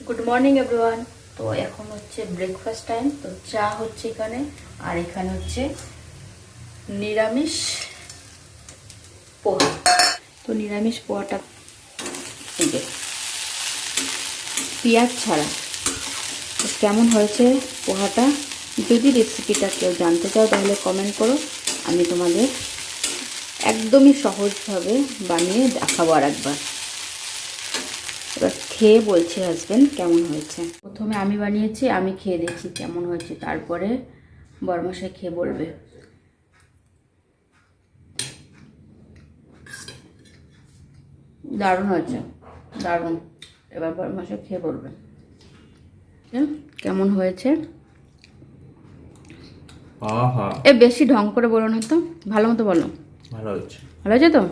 Good morning everyone. তো এখন হচ্ছে ব্রেকফাস্ট টাইম। তো চা হচ্ছে এখানে, আর এখানে হচ্ছে নিরামিষ পোহা। তো নিরামিষ পোহাটা এই যে পেঁয়াজ ছাড়া। তো কেমন হয়েছে পোহাটা, যদি রেসিপিটা কেউ জানতে চাও তাহলে কমেন্ট করো, আমি তোমাদের একদমই সহজভাবে বানিয়ে দেখাবো আর একবার। এবার খেয়ে বলছে হাজবেন্ড কেমন হয়েছে। প্রথমে আমি বানিয়েছি, আমি খেয়ে দেখছি কেমন হয়েছে, তারপরে বড়মশাই খেয়ে বলবে। দারুণ হয়েছে, দারুণ। এবার বড়মশাই খেয়ে বলবে কেমন হয়েছে। এ বেশি ঢং করে বলো না তো, ভালো মতো বলো। ভালো হয়েছে, ভালো হয়েছে তো।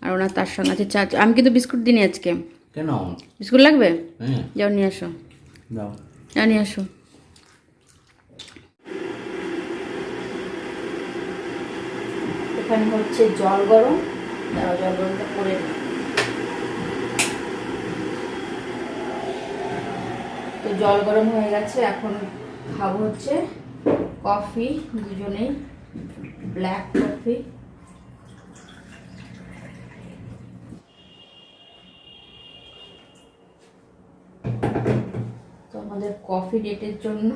আর ওনার তার সঙ্গে আছে চা। আমি কিন্তু বিস্কুট দিইনি আজকে। কেন? বিস্কুট লাগবে? হ্যাঁ, যাও নিয়ে আসো। দাও। যাও নিয়ে আসো। এখানে হচ্ছে জল গরম, জল গরমটা করে তো জল গরম হয়ে গেছে। এখন খাবো হচ্ছে কফি, দুজনেই ব্ল্যাক কফি। তো আমাদের কফি ডেটের জন্য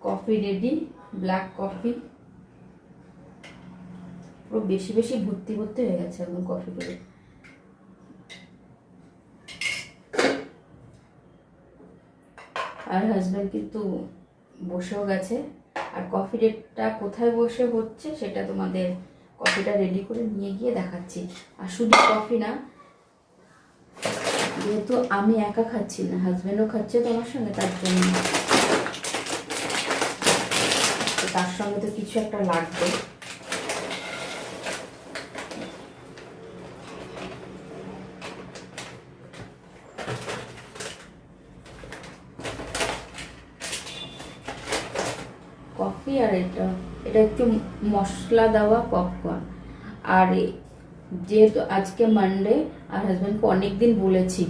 কফি রেডি, ব্ল্যাক কফি। পুরো বেশি বেশি ভর্তি ভর্তি হয়ে গেছে এখন কফি করে। আর হাজব্যান্ড কিন্তু বসেও গেছে। আর কফি ডেটটা কোথায় বসে হচ্ছে সেটা তোমাদের কফিটা রেডি করে নিয়ে গিয়ে দেখাচ্ছি। আর শুধু কফি না, যেহেতু আমি একা খাচ্ছি না, হাজব্যান্ডও খাচ্ছে তোমার সঙ্গে, তার জন্য তার সঙ্গে তো কিছু একটা লাগবে। কফি আর এটা একটু মশলা দেওয়া পপকর্ন। আর যেহেতু আজকে মানডে, আর হাজব্যান্ডকে অনেকদিন বলেছি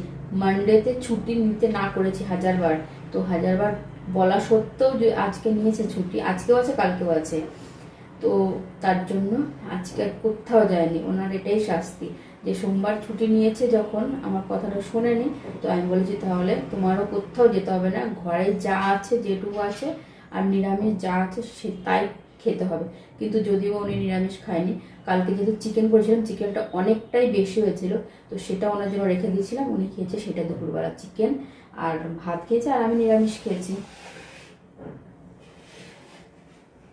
মানডেতে ছুটি নিতে না করেছি হাজারবার। তো হাজারবার বলা সত্ত্বেও যে আজকে নিয়েছে ছুটি, আজকেও আছে কালকেও আছে। তো তার জন্য আজকে কোথাও যায়নি। ওনার এটাই শাস্তি যে সোমবার ছুটি নিয়েছে যখন, আমার কথাটা শোনেনি। তো আমি বলেছি তাহলে তোমারও কোথাও যেতে হবে না, ঘরে যা আছে যেটুকু আছে আর নিরামিষ যা আছে সে তাই খেতে হবে। কিন্তু যদিও উনি নিরামিষ খায়নি, কালকে যেহেতু চিকেন করেছিলাম, চিকেনটা অনেকটাই বেশি হয়েছিল, তো সেটা ওনার জন্য রেখে দিয়েছিলাম। উনি খেয়েছে সেটা দুপুরবেলা, চিকেন আর ভাত খেয়েছে, আর আমি নিরামিষ খেয়েছি।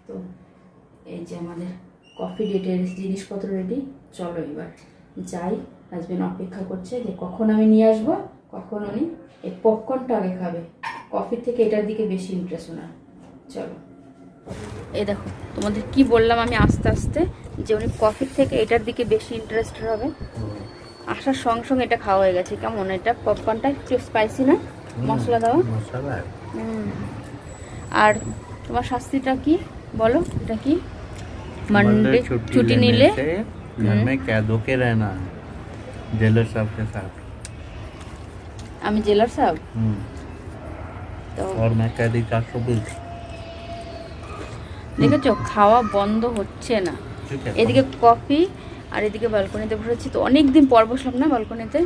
তো এই যে আমাদের কফি ডেটের জিনিসপত্র রেডি। চলো এবার যাই, হাজবেন্ড অপেক্ষা করছে যে কখন আমি নিয়ে আসবো, কখন উনি এই পপকর্নটা আগে খাবে। কফির থেকে এটার দিকে বেশি ইন্টারেস্ট ওনার। চলো, এই দেখো তোমাদের কি বললাম আমি আস্তে আস্তে, যে উনি কফির থেকে এটার দিকে বেশি ইন্টারেস্টেড হবে। আসার সঙ্গে সঙ্গে এটা খাওয়া হয়ে গেছে। কেমন এটা পপকর্নটা? একটু স্পাইসি না, মশলা দেওয়া। আর তোমার শাস্তিটা কি বলো, এটা কি? मंडे छुट्टी निले घर में कैद होके रहना जेलर साहब के साथ। আমি জেলার সাহেব তো, और मैं कैदी 420। দেখেছো খাওয়া বন্ধ হচ্ছে না। এদিকে কফি আর এদিকে ব্যালকনিতে বসেছি। তো অনেকদিন পর বসলাম না ব্যালকনিতে,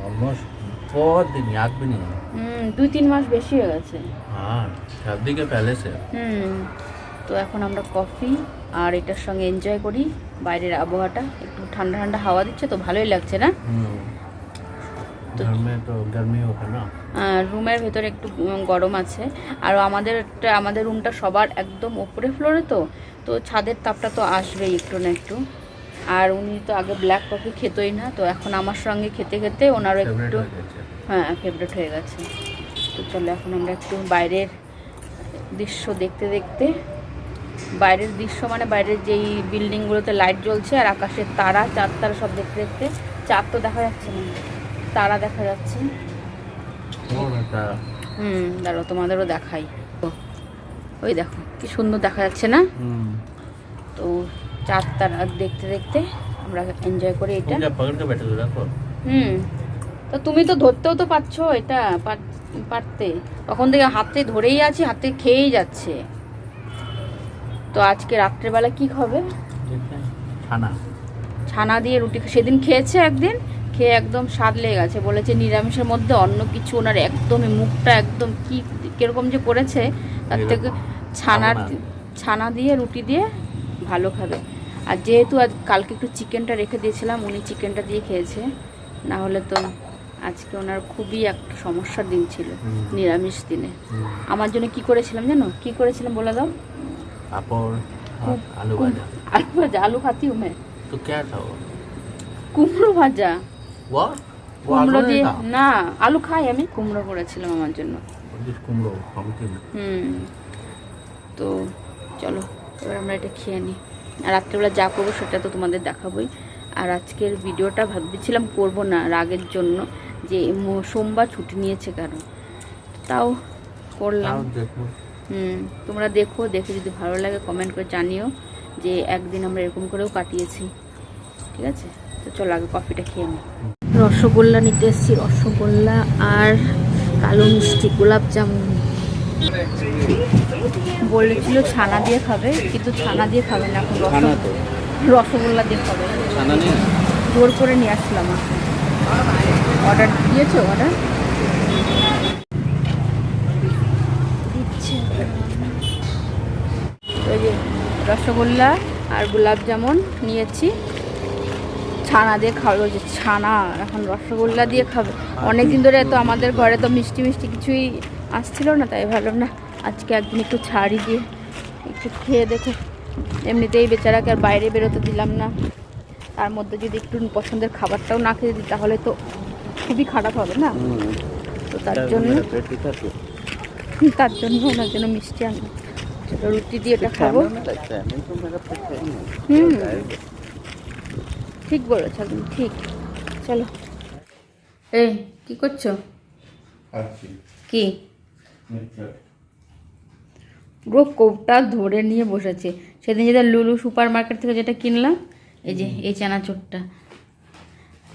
ऑलमोस्ट बहुत दिन, याद भी नहीं है। 2-3 মাস বেশি হয়ে গেছে। हाँ, शादी के पहले से। তো এখন আমরা কফি আর এটার সঙ্গে এনজয় করি বাইরের আবহাওয়াটা। একটু ঠান্ডা ঠান্ডা হাওয়া দিচ্ছে, তো ভালোই লাগছে না? রুমের ভেতরে একটু গরম আছে। আর আমাদের রুমটা সবার একদম ওপরে ফ্লোরে, তো তো ছাদের তাপটা তো আসবেই একটু না একটু। আর উনি তো আগে ব্ল্যাক কফি খেতই না, তো এখন আমার সঙ্গে খেতে খেতে ওনারও একটু ফেভারিট হয়ে গেছে। তো চলো এখন আমরা একটু বাইরের দৃশ্য দেখতে দেখতে, বাইরের দৃশ্য মানে বাইরের যেই বিল্ডিংগুলোতে লাইট জ্বলছে আর আকাশের তারা, চাঁদ তারা সব দেখতে দেখতে। চাঁদ তো দেখা যাচ্ছে না, তারা দেখা যাচ্ছে। দাঁড়াও তোমাদেরও দেখাই। ওই দেখো কি সুন্দর দেখা যাচ্ছে না? তো চাঁদ তারা দেখতে দেখতে আমরা এনজয় করি এটা। দেখো। তো তো তুমি তো ধরতেও তো পারছো এটা পারতে, তখন থেকে হাতে ধরেই আছি, হাতে খেয়েই যাচ্ছে। তো আজকে রাত্রেবেলা কি খাবে? ছানা। ছানা দিয়ে রুটি সেদিন খেয়েছে একদিন, খেয়ে একদম স্বাদ লেগে গেছে, বলেছে নিরামিষের মধ্যে অন্য কিছু ওনার একদমই মুখটা একদম কি কিরকম যে করেছে, তার থেকে ছানা দিয়ে রুটি দিয়ে ভালো খাবে। আর যেহেতু আজ কালকে একটু চিকেনটা রেখে দিয়েছিলাম, উনি চিকেনটা দিয়ে খেয়েছে, না হলে তো আজকে ওনার খুবই একটা সমস্যার দিন ছিল নিরামিষ দিনে। আমার জন্য কি করেছিলাম জানো, কি করেছিলাম বলে দাও? पापड़, आलू भाजा। আলু ভাজা, আলু খাতি হো मैं। तो क्या था वो? কুমড়ো ভাজা। वो কুমড়ো आलू দিয়ে नहीं था? না, আলু খাই আমি, কুমড়ো করেছিলাম আমার জন্য। जिस कुमड़ो pumpkin। তো চলো এবার আমরা এটা খেয়ে নিই, আর রাত্রেবেলা যা করবো সেটা তো তোমাদের দেখাবোই। আর আজকের ভিডিওটা ভাবছিলাম করবো না রাগের জন্য, যে সোমবার ছুটি নিয়েছে কেন, তাও করলাম। आओ देखो। তোমরা দেখো, দেখে যদি ভালো লাগে কমেন্ট করে জানিও যে একদিন আমরা এরকম করেও কাটিয়েছি। ঠিক আছে, তো চলো আগে কফিটা খেয়ে নিই। রসগোল্লা নিতে এসেছি, রসগোল্লা আর কালো মিষ্টি, গোলাপ জামুন। বলেছিল ছানা দিয়ে খাবে, কিন্তু ছানা দিয়ে খাবে না, এখন রসগোল্লা দিয়ে খাবে। ছানা নেই? জোর করে নিয়ে আসলাম। অর্ডার দিয়েছো? অর্ডার দিচ্ছে। ওই যে রসগোল্লা আর গোলাপ জামুন নিয়েছি, ছানা দিয়ে খাবে। যে ছানা এখন রসগোল্লা দিয়ে খাবে। অনেকদিন ধরে তো আমাদের ঘরে তো মিষ্টি মিষ্টি কিছুই আসছিল না, তাই ভাবলাম না আজকে একদিন একটু ছাড়ি দিয়ে একটু খেয়ে দেখো। এমনিতেই বেচারাকে আর বাইরে বেরোতে দিলাম না, তার মধ্যে যদি একটু পছন্দের খাবারটাও না খেয়ে দিই তাহলে তো খুবই খারাপ হবে না। তো তার জন্য ওনার জন্য মিষ্টি আনলাম। রুটি দিয়ে এটা খাবো। ঠিক বলেছ, একদম ঠিক। চলো। এই কি করছো? কি পুরো কোপটা ধরে নিয়ে বসেছে। সেদিন যেটা লুলু সুপার মার্কেট থেকে যেটা কিনলাম, এই যে এই চানাচুরটা,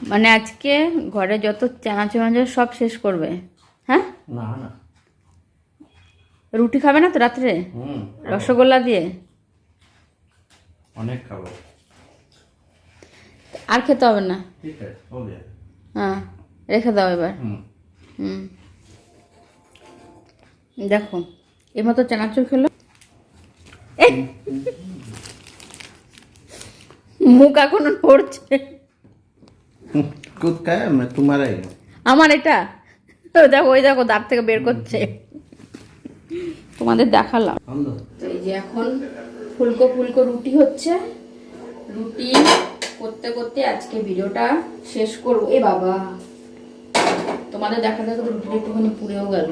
মানে আজকে ঘরে যত চানাচুর সব শেষ করবে। হ্যাঁ, না না, রুটি খাবে না তো রাত্রে? রসগোল্লা দিয়ে অনেক খাবো, আর খেতে হবে না। ঠিক আছে, हो गया। হ্যাঁ, রেখে দাও এবার। দেখো এর মতো চানাচুর খেলো, মুখ এখনো পড়ছে। खुद का है, मैं तुम्हारा ही हूँ। আমার এটা দেখো, ওই দেখো দাঁত থেকে বের করছে। তোমাদের দেখালাম। তো এই যে এখন ফুলকো ফুলকো রুটি হচ্ছে। রুটি করতে করতে আজকে ভিডিওটা শেষ করবো। এ বাবা, তোমাদের দেখা দেখো তো রুটিটা একটুখানি পুড়েও গেল,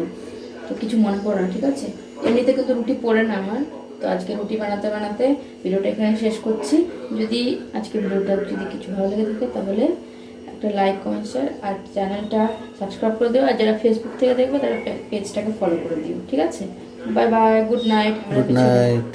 তো কিছু মনে করো না, ঠিক আছে? এমনিতে কিন্তু রুটি পড়ে না আমার। তো আজকে রুটি বানাতে বানাতে ভিডিওটা এখানে শেষ করছি। যদি আজকে ভিডিওটা যদি কিছু ভালো লেগে থাকে তাহলে একটা লাইক, কমেন্ট, শেয়ার আর চ্যানেলটা সাবস্ক্রাইব করে দিও। আর যারা ফেসবুক থেকে দেখবে তারা পেজটাকে ফলো করে দিও, ঠিক আছে? Bye bye, good night. Good night.